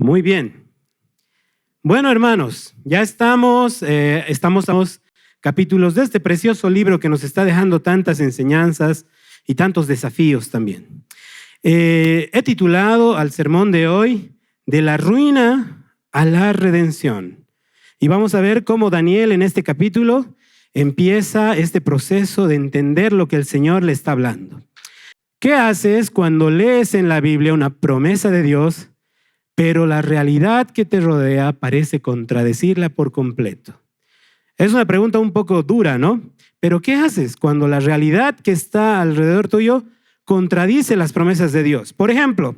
Muy bien. Bueno, hermanos, ya estamos capítulos de este precioso libro que nos está dejando tantas enseñanzas y tantos desafíos también. He titulado al sermón de hoy De la ruina a la redención. Y vamos a ver cómo Daniel en este capítulo empieza este proceso de entender lo que el Señor le está hablando. ¿Qué haces cuando lees en la Biblia una promesa de Dios, pero la realidad que te rodea parece contradecirla por completo? Es una pregunta un poco dura, ¿no? Pero ¿qué haces cuando la realidad que está alrededor tuyo contradice las promesas de Dios? Por ejemplo,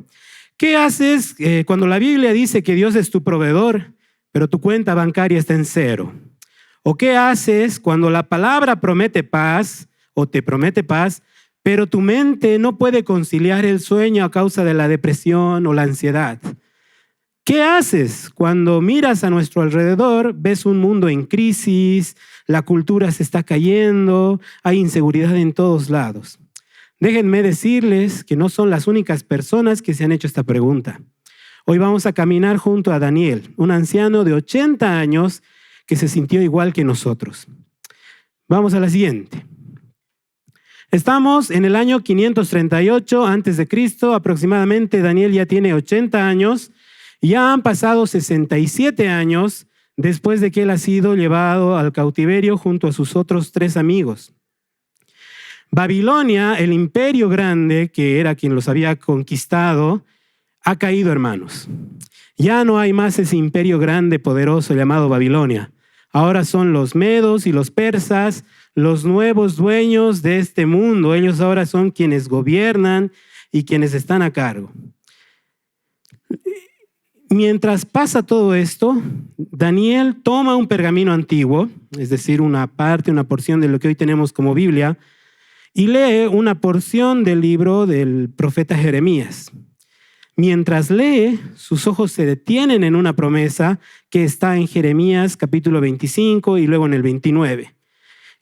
¿qué haces cuando la Biblia dice que Dios es tu proveedor, pero tu cuenta bancaria está en cero? ¿O qué haces cuando la palabra promete paz o te promete paz, pero tu mente no puede conciliar el sueño a causa de la depresión o la ansiedad? ¿Qué haces cuando miras a nuestro alrededor, ves un mundo en crisis, la cultura se está cayendo, hay inseguridad en todos lados? Déjenme decirles que no son las únicas personas que se han hecho esta pregunta. Hoy vamos a caminar junto a Daniel, un anciano de 80 años que se sintió igual que nosotros. Vamos a la siguiente. Estamos en el año 538 a.C., aproximadamente. Daniel ya tiene 80 años. Ya han pasado 67 años después de que él ha sido llevado al cautiverio junto a sus otros 3 amigos. Babilonia, el imperio grande, que era quien los había conquistado, ha caído, hermanos. Ya no hay más ese imperio grande, poderoso llamado Babilonia. Ahora son los medos y los persas, los nuevos dueños de este mundo. Ellos ahora son quienes gobiernan y quienes están a cargo. Mientras pasa todo esto, Daniel toma un pergamino antiguo, es decir, una porción de lo que hoy tenemos como Biblia, y lee una porción del libro del profeta Jeremías. Mientras lee, sus ojos se detienen en una promesa que está en Jeremías capítulo 25 y luego en el 29.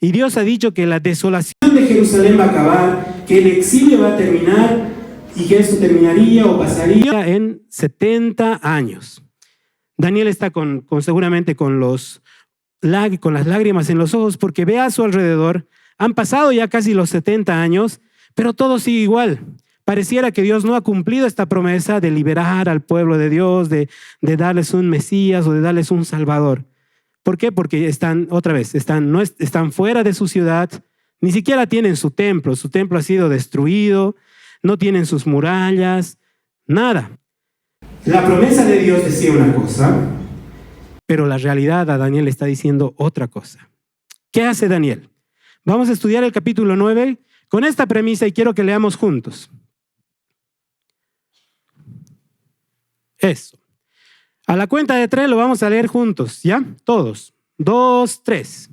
Y Dios ha dicho que la desolación de Jerusalén va a acabar, que el exilio va a terminar y que esto terminaría o pasaría en 70 años. Daniel está seguramente con las lágrimas en los ojos porque ve a su alrededor. Han pasado ya casi los 70 años, pero todo sigue igual. Pareciera que Dios no ha cumplido esta promesa de liberar al pueblo de Dios, de darles un Mesías o de darles un Salvador. ¿Por qué? Porque están fuera de su ciudad, ni siquiera tienen su templo ha sido destruido, no tienen sus murallas, nada. La promesa de Dios decía una cosa, pero la realidad a Daniel le está diciendo otra cosa. ¿Qué hace Daniel? Vamos a estudiar el capítulo 9 con esta premisa y quiero que leamos juntos. Eso. A la cuenta de 3 lo vamos a leer juntos, ¿ya? Todos. 2, 3.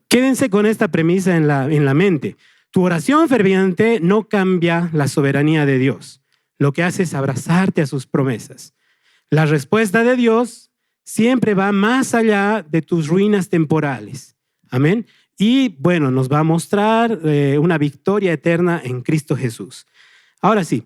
Quédense con esta premisa en la mente. Tu oración ferviente no cambia la soberanía de Dios. Lo que hace es abrazarte a sus promesas. La respuesta de Dios siempre va más allá de tus ruinas temporales. Amén. Y bueno, nos va a mostrar una victoria eterna en Cristo Jesús. Ahora sí.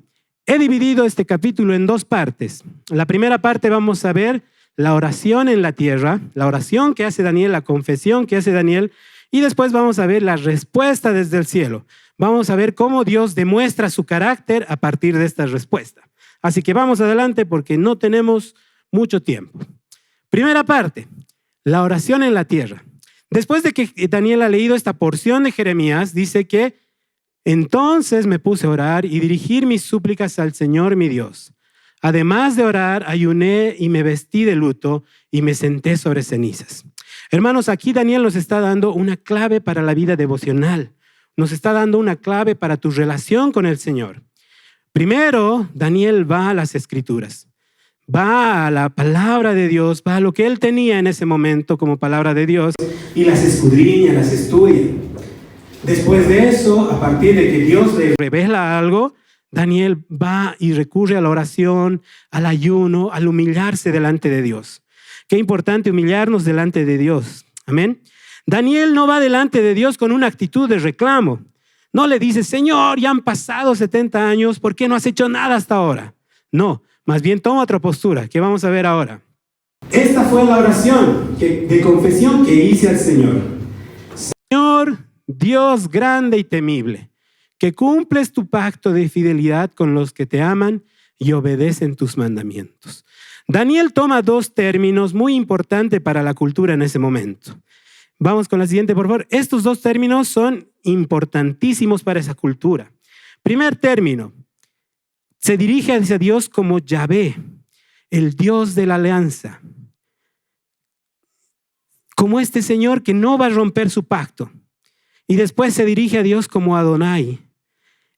He dividido este capítulo en 2 partes. En la primera parte vamos a ver la oración en la tierra, la oración que hace Daniel, la confesión que hace Daniel, y después vamos a ver la respuesta desde el cielo. Vamos a ver cómo Dios demuestra su carácter a partir de esta respuesta. Así que vamos adelante porque no tenemos mucho tiempo. Primera parte, la oración en la tierra. Después de que Daniel ha leído esta porción de Jeremías, dice que entonces me puse a orar y dirigir mis súplicas al Señor mi Dios. Además de orar, ayuné y me vestí de luto y me senté sobre cenizas. Hermanos, aquí Daniel nos está dando una clave para la vida devocional. Nos está dando una clave para tu relación con el Señor. Primero, Daniel va a las Escrituras. Va a la palabra de Dios, va a lo que él tenía en ese momento como palabra de Dios y las escudriña, las estudia. Después de eso, a partir de que Dios le revela algo, Daniel va y recurre a la oración, al ayuno, al humillarse delante de Dios. Qué importante humillarnos delante de Dios. Amén. Daniel no va delante de Dios con una actitud de reclamo. No le dice, Señor, ya han pasado 70 años, ¿por qué no has hecho nada hasta ahora? No, Más bien toma otra postura, que vamos a ver ahora. Esta fue la oración de confesión que hice al Señor. Señor, Dios grande y temible, que cumples tu pacto de fidelidad con los que te aman y obedecen tus mandamientos. Daniel toma dos términos muy importantes para la cultura en ese momento. Vamos con la siguiente, por favor. Estos dos términos son importantísimos para esa cultura. Primer término, se dirige hacia Dios como Yahvé, el Dios de la alianza. Como este Señor que no va a romper su pacto. Y después se dirige a Dios como Adonai,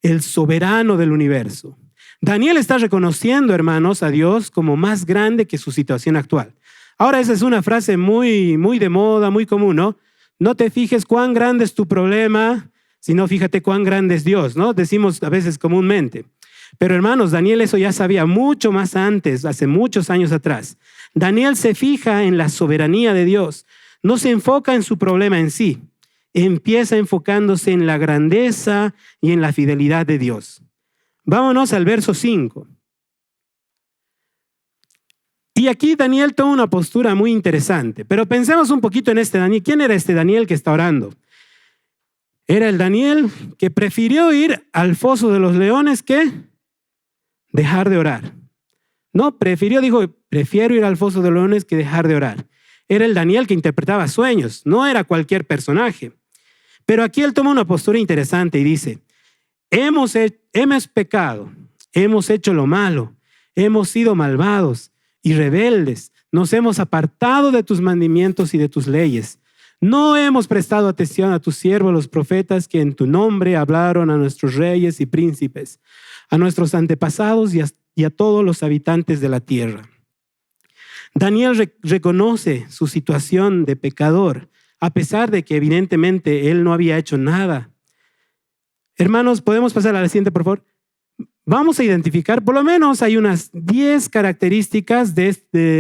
el soberano del universo. Daniel está reconociendo, hermanos, a Dios como más grande que su situación actual. Ahora, esa es una frase muy de moda, muy común, ¿no? No te fijes cuán grande es tu problema, sino fíjate cuán grande es Dios, ¿no? Decimos a veces comúnmente. Pero hermanos, Daniel eso ya sabía mucho más antes, hace muchos años atrás. Daniel se fija en la soberanía de Dios. No se enfoca en su problema en sí. Empieza enfocándose en la grandeza y en la fidelidad de Dios. Vámonos al verso 5. Y aquí Daniel toma una postura muy interesante. Pero pensemos un poquito en este Daniel. ¿Quién era este Daniel que está orando? Era el Daniel que prefirió ir al foso de los leones que dejar de orar. No, dijo, prefiero ir al foso de los leones que dejar de orar. Era el Daniel que interpretaba sueños, no era cualquier personaje. Pero aquí él toma una postura interesante y dice, hemos pecado, hemos hecho lo malo, hemos sido malvados y rebeldes, nos hemos apartado de tus mandamientos y de tus leyes. No hemos prestado atención a tus siervos los profetas que en tu nombre hablaron a nuestros reyes y príncipes, a nuestros antepasados y a todos los habitantes de la tierra. Daniel reconoce su situación de pecador, a pesar de que evidentemente él no había hecho nada. Hermanos, ¿podemos pasar a la siguiente, por favor? Vamos a identificar, por lo menos hay unas 10 características de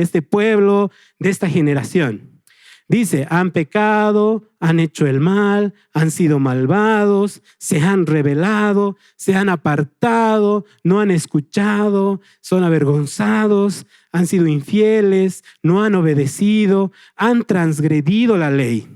este pueblo, de esta generación. Dice, han pecado, han hecho el mal, han sido malvados, se han rebelado, se han apartado, no han escuchado, son avergonzados, han sido infieles, no han obedecido, han transgredido la ley.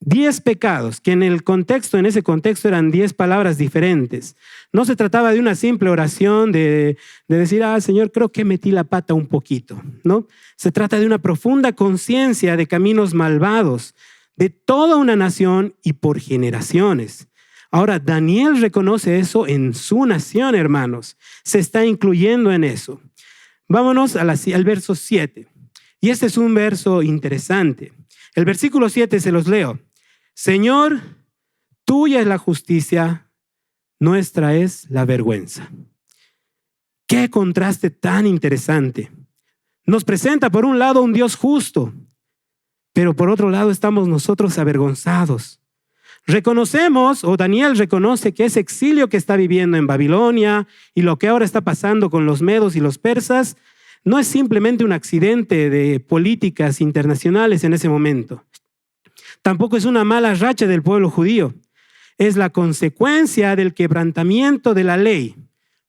10 pecados, que en ese contexto eran 10 palabras diferentes. No se trataba de una simple oración de decir, Señor, creo que metí la pata un poquito, ¿no? Se trata de una profunda conciencia de caminos malvados, de toda una nación y por generaciones. Ahora, Daniel reconoce eso en su nación, hermanos. Se está incluyendo en eso. Vámonos al verso 7. Y este es un verso interesante. El versículo 7 se los leo. Señor, tuya es la justicia, nuestra es la vergüenza. Qué contraste tan interesante. Nos presenta por un lado un Dios justo, pero por otro lado estamos nosotros avergonzados. Reconocemos, o Daniel reconoce, que ese exilio que está viviendo en Babilonia y lo que ahora está pasando con los medos y los persas no es simplemente un accidente de políticas internacionales en ese momento. Tampoco es una mala racha del pueblo judío. Es la consecuencia del quebrantamiento de la ley,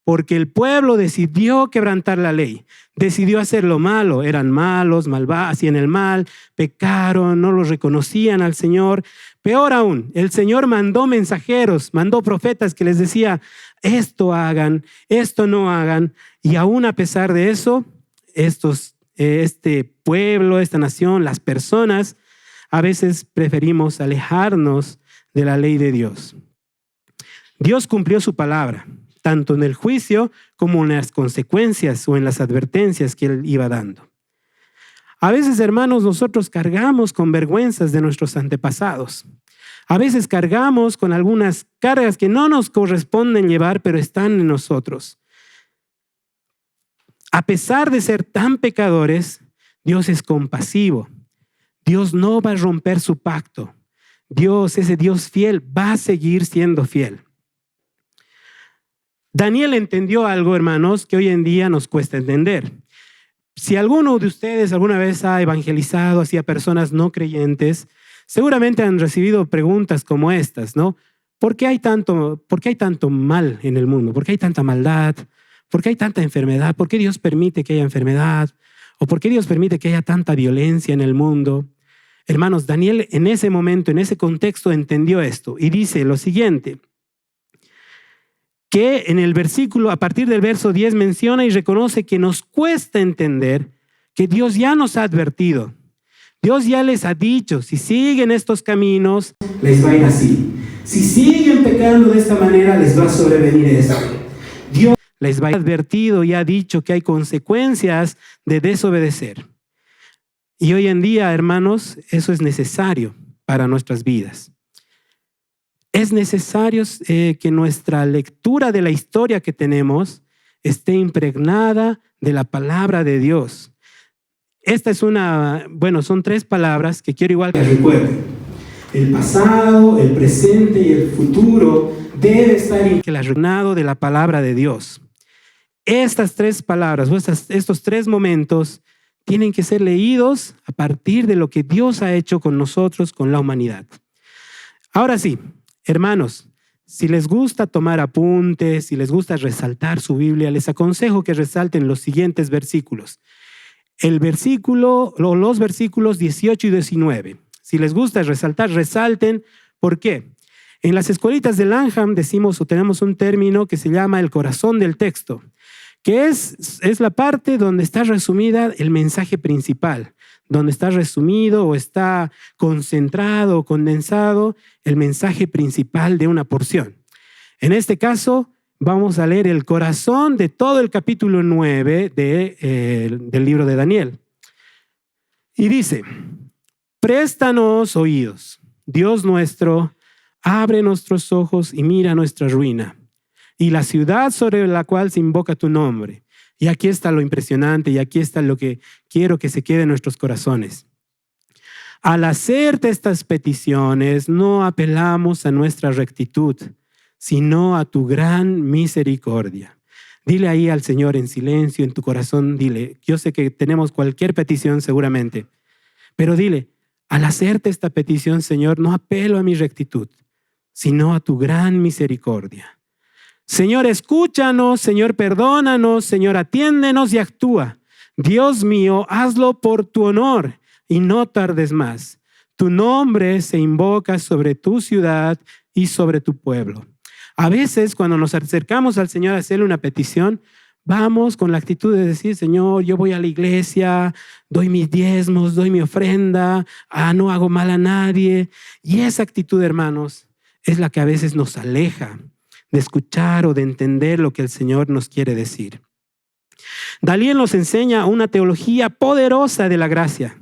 porque el pueblo decidió quebrantar la ley, decidió hacer lo malo. Eran malos, malvados, hacían el mal, pecaron, no lo reconocían al Señor. Peor aún, el Señor mandó mensajeros, mandó profetas que les decía, esto hagan, esto no hagan. Y aún a pesar de eso, este pueblo, esta nación, las personas, a veces preferimos alejarnos de la ley de Dios. Dios cumplió su palabra, tanto en el juicio como en las consecuencias o en las advertencias que Él iba dando. A veces, hermanos, nosotros cargamos con vergüenzas de nuestros antepasados. A veces cargamos con algunas cargas que no nos corresponden llevar, pero están en nosotros. A pesar de ser tan pecadores, Dios es compasivo. Dios no va a romper su pacto. Dios, ese Dios fiel, va a seguir siendo fiel. Daniel entendió algo, hermanos, que hoy en día nos cuesta entender. Si alguno de ustedes alguna vez ha evangelizado hacia personas no creyentes, seguramente han recibido preguntas como estas, ¿no? ¿Por qué hay tanto mal en el mundo? ¿Por qué hay tanta maldad? ¿por qué hay tanta enfermedad? ¿Por qué Dios permite que haya enfermedad? ¿O por qué Dios permite que haya tanta violencia en el mundo? Hermanos, Daniel en ese momento, en ese contexto, entendió esto y dice lo siguiente, que en el versículo, a partir del verso 10, menciona y reconoce que nos cuesta entender que Dios ya nos ha advertido. Dios ya les ha dicho, si siguen estos caminos, les va a ir así. Si siguen pecando de esta manera, les va a sobrevenir esto. Dios les va a advertido y ha dicho que hay consecuencias de desobedecer. Y hoy en día, hermanos, eso es necesario para nuestras vidas. Es necesario que nuestra lectura de la historia que tenemos esté impregnada de la palabra de Dios. Esta es son 3 palabras que quiero igual que recuerden. El pasado, el presente y el futuro debe estar impregnado de la palabra de Dios. Estas 3 palabras, estos 3 momentos, tienen que ser leídos a partir de lo que Dios ha hecho con nosotros, con la humanidad. Ahora sí, hermanos, si les gusta tomar apuntes, si les gusta resaltar su Biblia, les aconsejo que resalten los siguientes versículos. Los versículos 18 y 19. Si les gusta resaltar, resalten. ¿Por qué? En las escuelitas de Lanham tenemos un término que se llama el corazón del texto, que es la parte donde está resumida el mensaje principal, donde está resumido o está concentrado o condensado el mensaje principal de una porción. En este caso, vamos a leer el corazón de todo el capítulo 9 del libro de Daniel. Y dice, préstanos oídos, Dios nuestro, abre nuestros ojos y mira nuestra ruina y la ciudad sobre la cual se invoca tu nombre. Y aquí está lo impresionante y aquí está lo que quiero que se quede en nuestros corazones. Al hacerte estas peticiones, no apelamos a nuestra rectitud, sino a tu gran misericordia. Dile ahí al Señor en silencio, en tu corazón, dile, yo sé que tenemos cualquier petición seguramente, pero dile, al hacerte esta petición, Señor, no apelo a mi rectitud, sino a tu gran misericordia. Señor, escúchanos, Señor, perdónanos, Señor, atiéndenos y actúa. Dios mío, hazlo por tu honor y no tardes más. Tu nombre se invoca sobre tu ciudad y sobre tu pueblo. A veces cuando nos acercamos al Señor a hacerle una petición, vamos con la actitud de decir, Señor, yo voy a la iglesia, doy mis diezmos, doy mi ofrenda, no hago mal a nadie. Y esa actitud, hermanos, es la que a veces nos aleja de escuchar o de entender lo que el Señor nos quiere decir. Daniel nos enseña una teología poderosa de la gracia.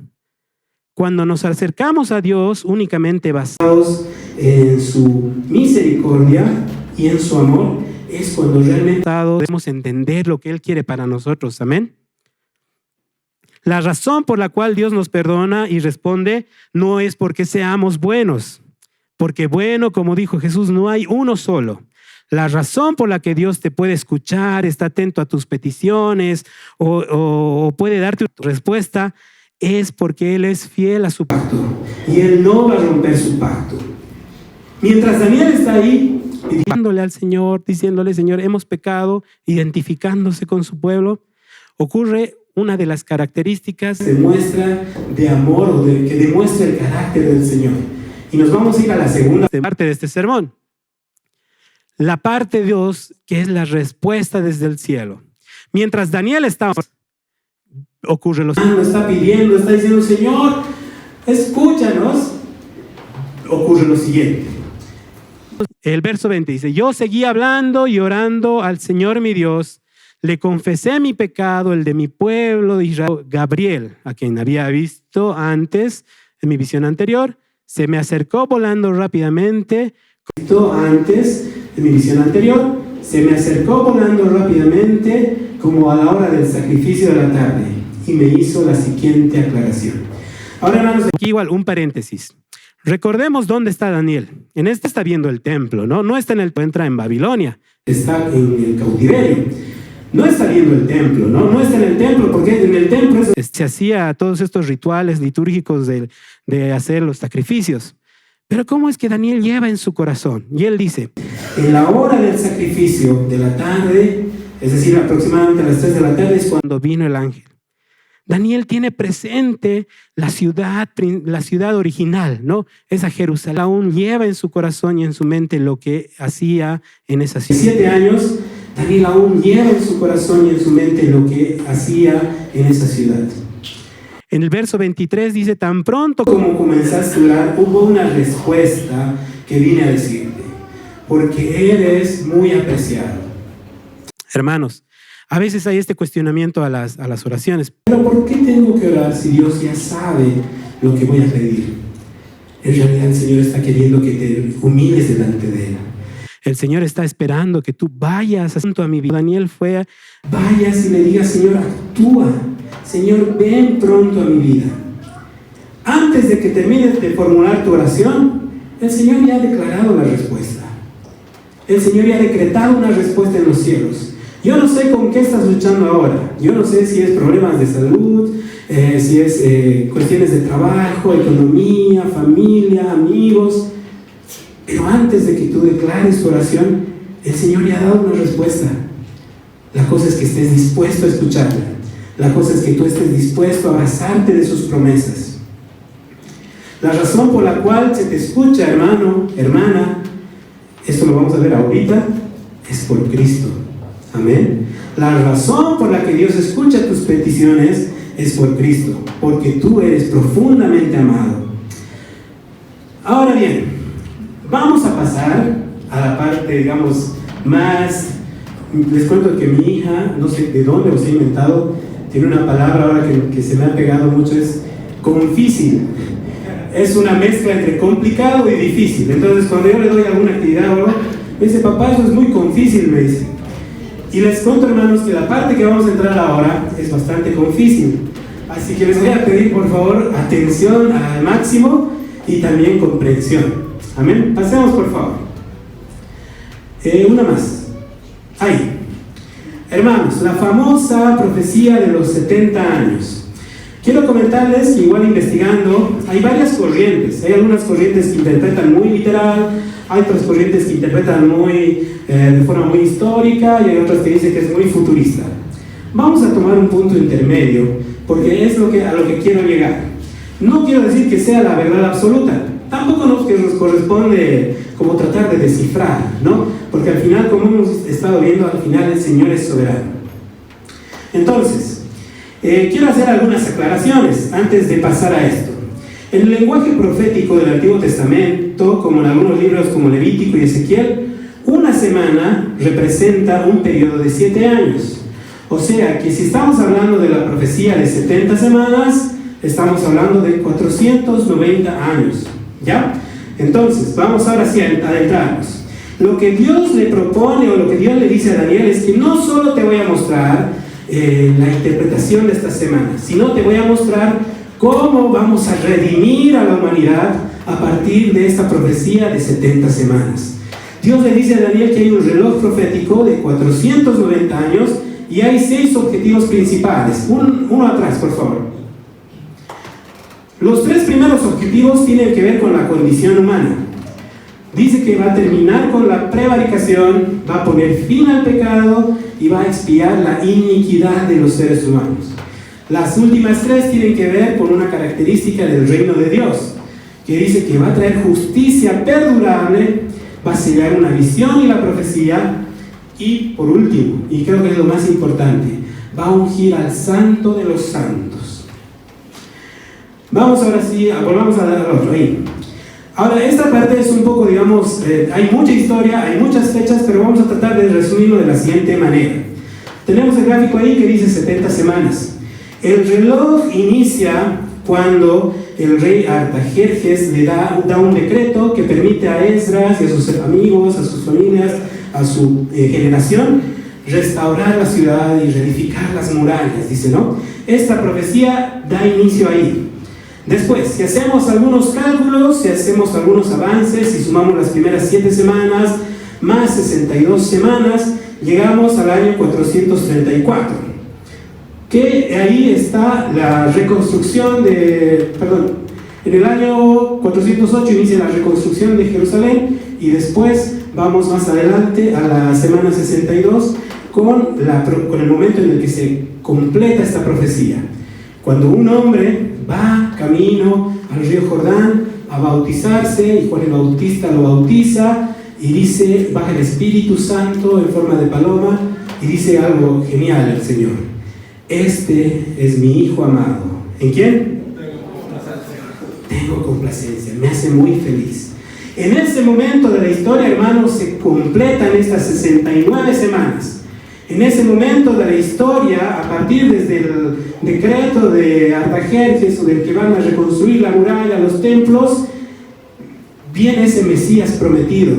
Cuando nos acercamos a Dios únicamente basados en su misericordia y en su amor, es cuando realmente podemos entender lo que Él quiere para nosotros. Amén. La razón por la cual Dios nos perdona y responde no es porque seamos buenos, porque bueno, como dijo Jesús, no hay uno solo. La razón por la que Dios te puede escuchar, está atento a tus peticiones o puede darte una respuesta es porque Él es fiel a su pacto y Él no va a romper su pacto. Mientras Daniel está ahí pidiéndole al Señor, diciéndole, Señor, hemos pecado, identificándose con su pueblo, ocurre una de las características de muestra de amor o que demuestra el carácter del Señor. Y nos vamos a ir a la segunda parte de este sermón. La parte de Dios, que es la respuesta desde el cielo. Mientras Daniel está, ocurre lo siguiente. Está pidiendo, está diciendo, Señor, escúchanos. Ocurre lo siguiente. El verso 20 dice, yo seguí hablando y orando al Señor mi Dios, le confesé mi pecado, el de mi pueblo de Israel. Gabriel, a quien había visto antes en mi visión anterior, se me acercó volando rápidamente. En mi visión anterior, se me acercó volando rápidamente como a la hora del sacrificio de la tarde y me hizo la siguiente aclaración. Ahora, hermanos, aquí igual un paréntesis. Recordemos dónde está Daniel. En este está viendo el templo, ¿no? No está en el entra en Babilonia. Está en el cautiverio. No está viendo el templo, ¿no? No está en el templo porque en el templo se hacía todos estos rituales litúrgicos de hacer los sacrificios. Pero ¿cómo es que Daniel lleva en su corazón? Y él dice, en la hora del sacrificio de la tarde es decir, aproximadamente a las 3 de la tarde es cuando vino el ángel. Daniel tiene presente la ciudad original, ¿no? Esa Jerusalén. Aún lleva en su corazón y en su mente lo que hacía en esa ciudad. 7 años, Daniel aún lleva en su corazón y en su mente lo que hacía en esa ciudad. En el verso 23 dice, tan pronto como comenzaste a orar, hubo una respuesta que vine a decirte, porque eres muy apreciado. Hermanos, a veces hay este cuestionamiento a las oraciones. ¿Pero por qué tengo que orar si Dios ya sabe lo que voy a pedir? En realidad el Señor está queriendo que te humilles delante de Él. El Señor está esperando que tú vayas a mi vida. Daniel vayas y le digas, Señor, actúa. Señor, ven pronto a mi vida. Antes de que termines de formular tu oración, el Señor ya ha declarado la respuesta. El Señor ya ha decretado una respuesta en los cielos. Yo no sé con qué estás luchando ahora. Yo no sé si es problemas de salud, si es cuestiones de trabajo, economía, familia, amigos. Pero antes de que tú declares tu oración, el Señor ya ha dado una respuesta. La cosa es que estés dispuesto a escucharla. La cosa es que tú estés dispuesto a abrazarte de sus promesas. La razón por la cual se te escucha, hermano, hermana, esto lo vamos a ver ahorita, es por Cristo. Amén. La razón por la que Dios escucha tus peticiones es por Cristo, porque tú eres profundamente amado. Ahora bien, vamos a pasar a la parte, digamos, más... Les cuento que mi hija, no sé de dónde os he inventado, tiene una palabra ahora que se me ha pegado mucho, es confícil. Es una mezcla entre complicado y difícil. Entonces, cuando yo le doy alguna actividad o algo, me dice, papá, eso es muy confícil, me dice. Y les cuento, hermanos, que la parte que vamos a entrar ahora es bastante confícil. Así que les voy a pedir, por favor, atención al máximo y también comprensión. Amén. Pasemos, por favor. Una más. Ahí. Hermanos, la famosa profecía de los 70 años. Quiero comentarles que igual investigando, hay varias corrientes. Hay algunas corrientes que interpretan muy literal, hay otras corrientes que interpretan de forma muy histórica y hay otras que dicen que es muy futurista. Vamos a tomar un punto intermedio, porque es a lo que quiero llegar. No quiero decir que sea la verdad absoluta, tampoco nos corresponde como tratar de descifrar, ¿no? Porque al final, como hemos estado viendo, al final el Señor es soberano. Entonces, quiero hacer algunas aclaraciones antes de pasar a esto. En el lenguaje profético del Antiguo Testamento, como en algunos libros como Levítico y Ezequiel, una semana representa un periodo de 7 años. O sea que si estamos hablando de la profecía de 70 semanas, estamos hablando de 490 años. ¿Ya? Entonces, vamos ahora sí a adentrarnos. Lo que Dios le propone o lo que Dios le dice a Daniel es que no solo te voy a mostrar la interpretación de esta semana, sino te voy a mostrar cómo vamos a redimir a la humanidad a partir de esta profecía de 70 semanas. Dios le dice a Daniel que hay un reloj profético de 490 años y hay 6 objetivos principales. Uno atrás, por favor. Los 3 primeros objetivos tienen que ver con la condición humana. Dice que va a terminar con la prevaricación, va a poner fin al pecado y va a expiar la iniquidad de los seres humanos. Las últimas 3 tienen que ver con una característica del reino de Dios, que dice que va a traer justicia perdurable, va a sellar una visión y la profecía, y por último, y creo que es lo más importante, va a ungir al santo de los santos. Vamos ahora sí, volvamos a dar al otro ahí. Ahora, esta parte es un poco, digamos, hay mucha historia, hay muchas fechas, pero vamos a tratar de resumirlo de la siguiente manera. Tenemos el gráfico ahí que dice 70 semanas. El reloj inicia cuando el rey Artajerjes le da un decreto que permite a Esdras y a sus amigos, a sus familias, a su generación, restaurar la ciudad y reedificar las murallas, dice, ¿no? Esta profecía da inicio ahí. Después, si hacemos algunos cálculos, si hacemos algunos avances, si sumamos las primeras 7 semanas, más 62 semanas, llegamos al año 434. Que ahí está la reconstrucción en el año 408 inicia la reconstrucción de Jerusalén y después vamos más adelante a la semana 62 con el momento en el que se completa esta profecía. Cuando un hombre va camino al río Jordán a bautizarse, y Juan el Bautista lo bautiza, y dice, baja el Espíritu Santo en forma de paloma, y dice algo genial el Señor: este es mi Hijo amado. ¿En quién? Tengo complacencia, me hace muy feliz. En ese momento de la historia, hermanos, se completan estas 69 semanas. En ese momento de la historia, a partir desde el decreto de Artajerjes, o del que van a reconstruir la muralla, los templos, viene ese Mesías prometido.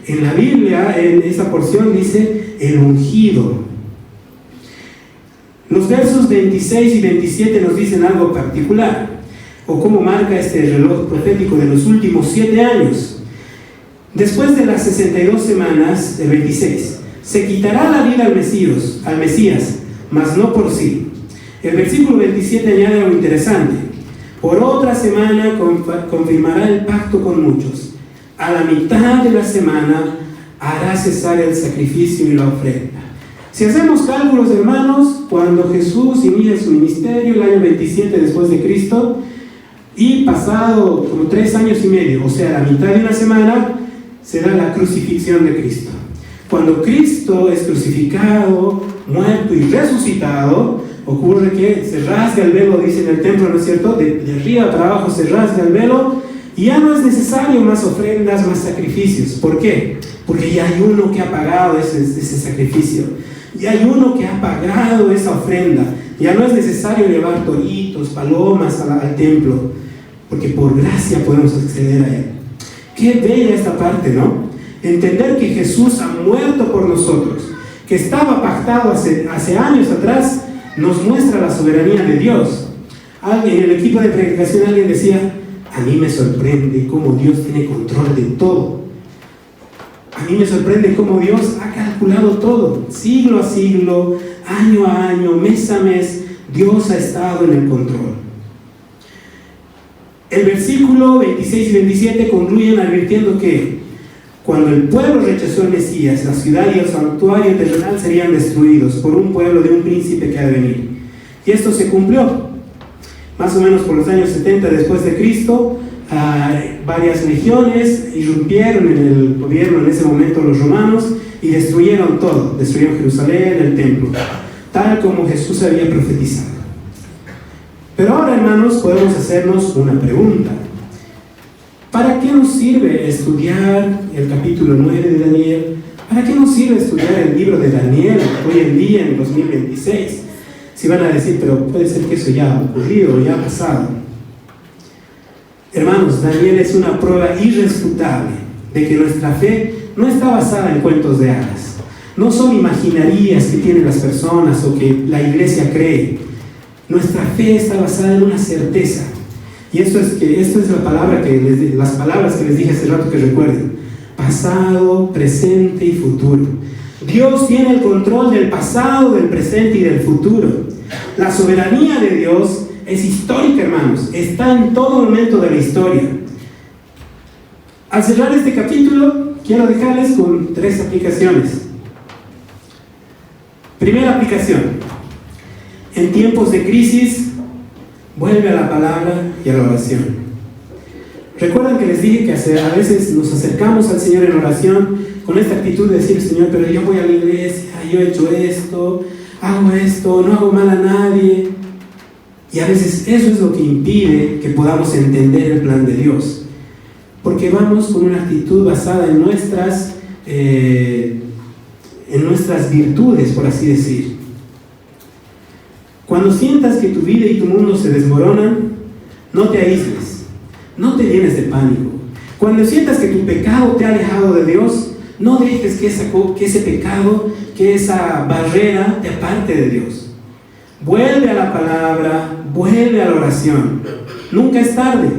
En la Biblia, en esa porción dice el ungido. Los versos 26 y 27 nos dicen algo particular, o cómo marca este reloj profético de los últimos 7 años. Después de las 62 semanas, el 26, se quitará la vida al Mesías, mas no por sí. El versículo 27 añade algo interesante: por otra semana confirmará el pacto con muchos. A la mitad de la semana hará cesar el sacrificio y la ofrenda. Si hacemos cálculos, hermanos, cuando Jesús inicia su ministerio, el año 27 después de Cristo, y pasado como 3 años y medio, o sea, la mitad de una semana, será la crucifixión de Cristo. Cuando Cristo es crucificado, muerto y resucitado, ocurre que se rasga el velo, dice en el templo, ¿no es cierto? De arriba para abajo se rasga el velo, y ya no es necesario más ofrendas, más sacrificios. ¿Por qué? Porque ya hay uno que ha pagado ese sacrificio. Ya hay uno que ha pagado esa ofrenda. Ya no es necesario llevar toritos, palomas al templo, porque por gracia podemos acceder a él. Qué bella esta parte, ¿no? Entender que Jesús ha muerto por nosotros, que estaba pactado hace años atrás, nos muestra la soberanía de Dios. En el equipo de predicación alguien decía: a mí me sorprende cómo Dios tiene control de todo. A mí me sorprende cómo Dios ha calculado todo, siglo a siglo, año a año, mes a mes. Dios ha estado en el control. El versículo 26 y 27 concluyen advirtiendo que cuando el pueblo rechazó al Mesías, la ciudad y el santuario terrenal serían destruidos por un pueblo de un príncipe que ha de venir. Y esto se cumplió. Más o menos por los años 70 después de Cristo, varias legiones irrumpieron en el gobierno en ese momento los romanos y destruyeron todo. Destruyeron Jerusalén, el templo, tal como Jesús había profetizado. Pero ahora, hermanos, podemos hacernos una pregunta: ¿para qué nos sirve estudiar el capítulo 9 de Daniel? ¿Para qué nos sirve estudiar el libro de Daniel hoy en día, en 2026? Si van a decir, pero puede ser que eso ya ha ocurrido, ya ha pasado. Hermanos, Daniel es una prueba irrefutable de que nuestra fe no está basada en cuentos de hadas. No son imaginarías que tienen las personas o que la iglesia cree. Nuestra fe está basada en una certeza. Y esto es las palabras que les dije hace rato, que recuerden: pasado, presente y futuro. Dios tiene el control del pasado, del presente y del futuro. La soberanía de Dios es histórica, hermanos. Está en todo momento de la historia. Al cerrar este capítulo, quiero dejarles con 3 aplicaciones. Primera aplicación: en tiempos de crisis, vuelve a la palabra y a la oración. Recuerdan que les dije que a veces nos acercamos al Señor en oración con esta actitud de decir: Señor, pero yo voy a la iglesia, yo he hecho esto, hago esto, no hago mal a nadie. Y a veces eso es lo que impide que podamos entender el plan de Dios, porque vamos con una actitud basada en nuestras virtudes, por así decir. Cuando sientas que tu vida y tu mundo se desmoronan, no te aísles, no te llenes de pánico. Cuando sientas que tu pecado te ha alejado de Dios, no dejes que ese pecado, que esa barrera te aparte de Dios. Vuelve a la palabra, vuelve a la oración. Nunca es tarde.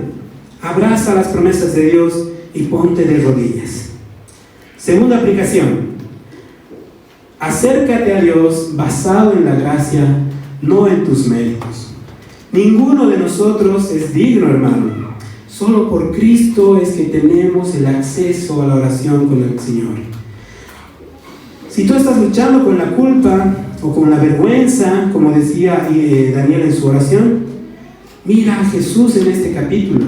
Abraza las promesas de Dios y ponte de rodillas. Segunda aplicación: acércate a Dios basado en la gracia, no en tus méritos. Ninguno de nosotros es digno, hermano. Solo por Cristo es que tenemos el acceso a la oración con el Señor. Si tú estás luchando con la culpa culpa o con la vergüenza, como decía Daniel en su oración, mira a Jesús en este capítulo.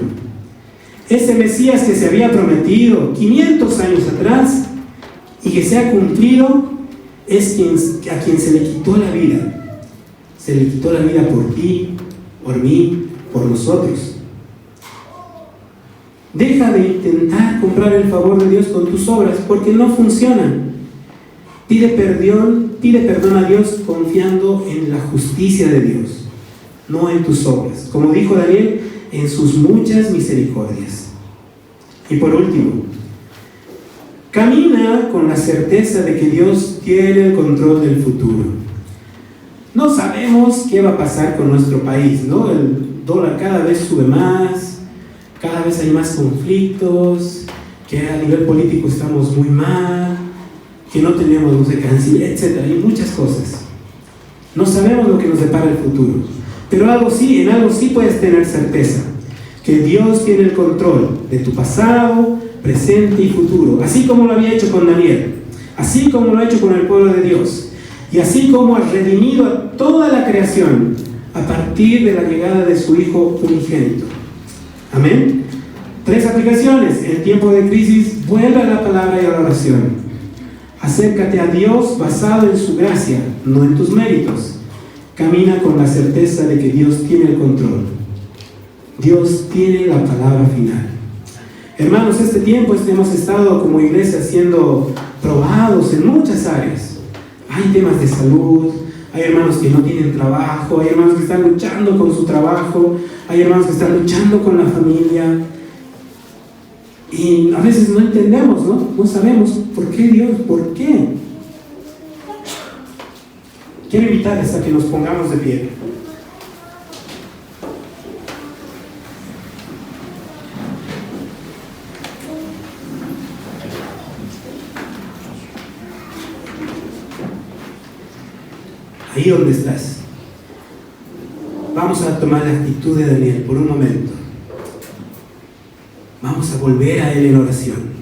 Ese Mesías que se había prometido 500 años atrás y que se ha cumplido, es a quien se le quitó la vida. Se le quitó la vida por ti, por mí, por nosotros. Deja de intentar comprar el favor de Dios con tus obras, porque no funcionan. Pide perdón a Dios confiando en la justicia de Dios, no en tus obras. Como dijo Daniel, en sus muchas misericordias. Y por último, camina con la certeza de que Dios tiene el control del futuro. No sabemos qué va a pasar con nuestro país, ¿no? El dólar cada vez sube más, cada vez hay más conflictos, que a nivel político estamos muy mal, que no tenemos, no sé, canciller, etc. Hay muchas cosas. No sabemos lo que nos depara el futuro. Pero en algo sí puedes tener certeza, que Dios tiene el control de tu pasado, presente y futuro, así como lo había hecho con Daniel, así como lo ha hecho con el pueblo de Dios, y así como ha redimido a toda la creación a partir de la llegada de su Hijo unigénito. Amén. 3 aplicaciones. En tiempo de crisis, vuelve a la palabra y a la oración. Acércate a Dios basado en su gracia, no en tus méritos. Camina con la certeza de que Dios tiene el control. Dios tiene la palabra final. Hermanos, este tiempo hemos estado como iglesia siendo probados en muchas áreas. Hay temas de salud, hay hermanos que no tienen trabajo, hay hermanos que están luchando con su trabajo, hay hermanos que están luchando con la familia. Y a veces no entendemos, ¿no? No sabemos por qué Dios, por qué. Quiero invitarles a que nos pongamos de pie. Ahí donde estás, vamos a tomar la actitud de Daniel por un momento. Vamos a volver a Él en oración.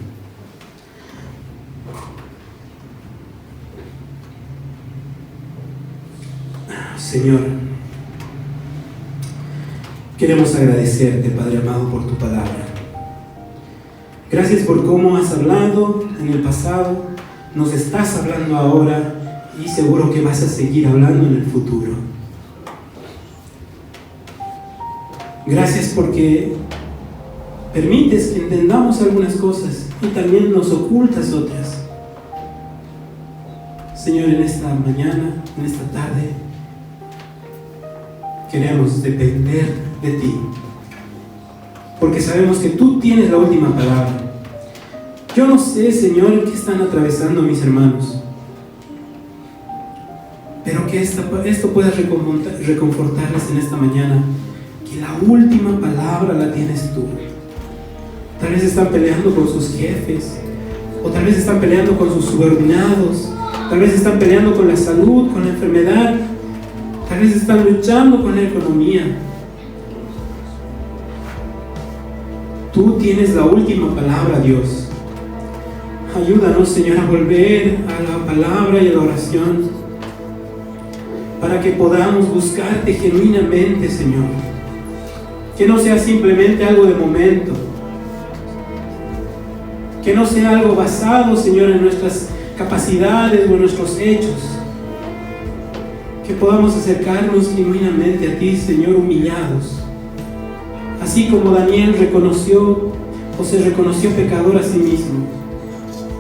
Señor, queremos agradecerte, Padre amado, por tu palabra. Gracias por cómo has hablado en el pasado, nos estás hablando ahora, y seguro que vas a seguir hablando en el futuro. Gracias porque permites que entendamos algunas cosas y también nos ocultas otras. Señor, en esta mañana, en esta tarde, queremos depender de ti, porque sabemos que tú tienes la última palabra. Yo no sé, Señor, qué están atravesando mis hermanos, pero que esto pueda reconfortarles en esta mañana, que la última palabra la tienes tú. Tal vez están peleando con sus jefes, o tal vez están peleando con sus subordinados, tal vez están peleando con la salud, con la enfermedad, tal vez están luchando con la economía. Tú tienes la última palabra, Dios. Ayúdanos, Señor, a volver a la palabra y a la oración, para que podamos buscarte genuinamente, Señor. Que no sea simplemente algo de momento, que no sea algo basado, Señor, en nuestras capacidades o en nuestros hechos. Que podamos acercarnos genuinamente a ti, Señor, humillados. Así como Daniel se reconoció pecador a sí mismo.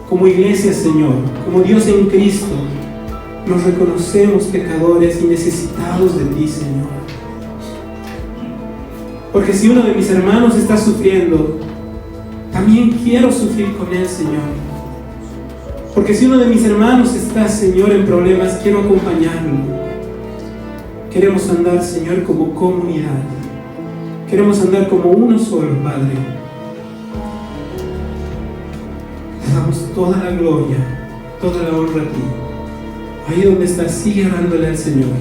Como iglesia, Señor, como Dios en Cristo, nos reconocemos pecadores y necesitados de ti, Señor. Porque si uno de mis hermanos está sufriendo, también quiero sufrir con él, Señor. Porque si uno de mis hermanos está, Señor, en problemas, quiero acompañarlo. Queremos andar, Señor, como comunidad. Queremos andar como uno solo, Padre. Te damos toda la gloria, toda la honra a ti. Ahí donde estás, sigue orándole al Señor.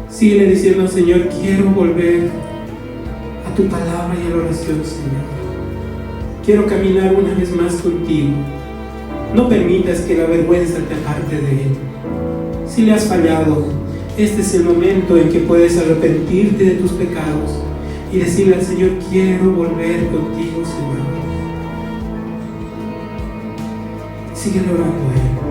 Sigue diciendo al Señor, quiero volver a tu palabra y a la oración, Señor. Quiero caminar una vez más contigo. No permitas que la vergüenza te aparte de Él. Si le has fallado, este es el momento en que puedes arrepentirte de tus pecados y decirle al Señor: quiero volver contigo, Señor. Sigue orando a Él.